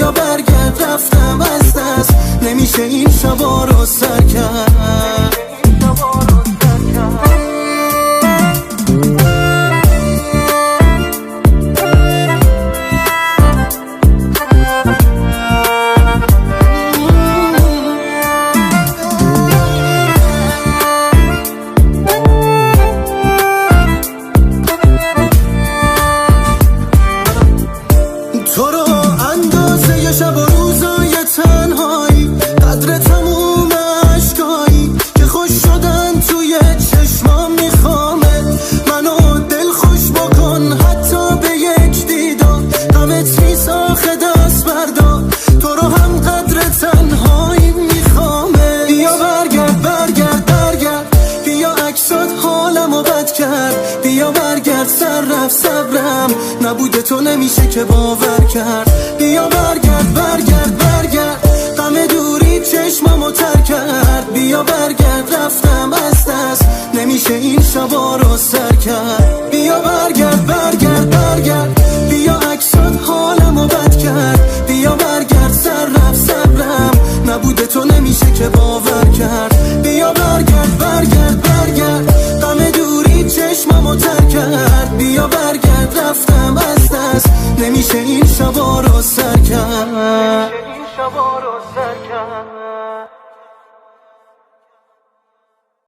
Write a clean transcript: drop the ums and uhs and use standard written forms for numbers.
بیا برگرد رفتم از دست، نمیشه این شبا رو سر کرد. تو رو اندازه شب و روزای تنهایی، قدر تموم عشقایی که خوش شدن توی چشمام. میخوامت منو دل خوش بکن حتی به یک دیدار، غمت نیست آخه دست بردار. تو رو هم قدر تنهایی میخوامت. بیا برگرد برگرد برگرد، بیا عکسات حالمو بد کرد. بیا برگرد سر رفت صبرم نبوده تو نمیشه که باور کرد. بیا برگرد برگرد برگرد، غم دوری چشممو تر کرد. بیا برگرد رفتم از دست، نمیشه این شبا رو سر کرد. بیا برگرد برگرد برگرد، بیا عکسات حالمو بد کرد. بیا برگرد سر رفت صبرم نبوده تو نمیشه که باور کرد. بیا برگرد برگرد برگرد، غم دوری چشممو تر کرد. بیا برگرد رفتم از دست، نمیشه این شبا رو سر کرد.